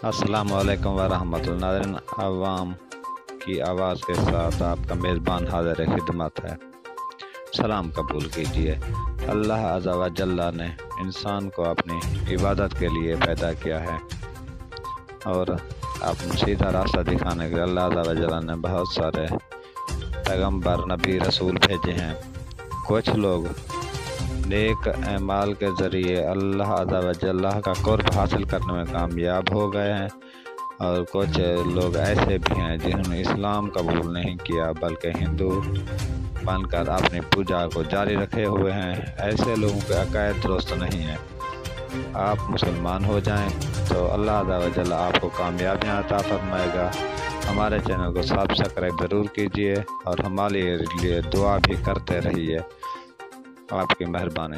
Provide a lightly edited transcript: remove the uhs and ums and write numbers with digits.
السلام علیکم ورحمۃ اللہ ناظرین، عوام کی آواز کے ساتھ آپ کا میزبان حاضر خدمت ہے۔ سلام قبول کیجیے۔ اللہ عز و جل نے انسان کو اپنی عبادت کے لیے پیدا کیا ہے اور اپنا سیدھا راستہ دکھانے کے لیے اللہ عز و جل نے بہت سارے پیغمبر نبی رسول بھیجے ہیں۔ کچھ لوگ نیک اعمال کے ذریعے اللہ عز و جل کا قرب حاصل کرنے میں کامیاب ہو گئے ہیں، اور کچھ لوگ ایسے بھی ہیں جنہوں نے اسلام قبول نہیں کیا بلکہ ہندو بن کر اپنی پوجا کو جاری رکھے ہوئے ہیں۔ ایسے لوگوں کے عقائد درست نہیں ہیں۔ آپ مسلمان ہو جائیں تو اللہ عز و جل آپ کو کامیابیاں عطا فرمائے گا۔ ہمارے چینل کو سبسکرائب ضرور کیجیے اور ہمارے لیے دعا بھی کرتے رہیے۔ آپ کی مہربانی۔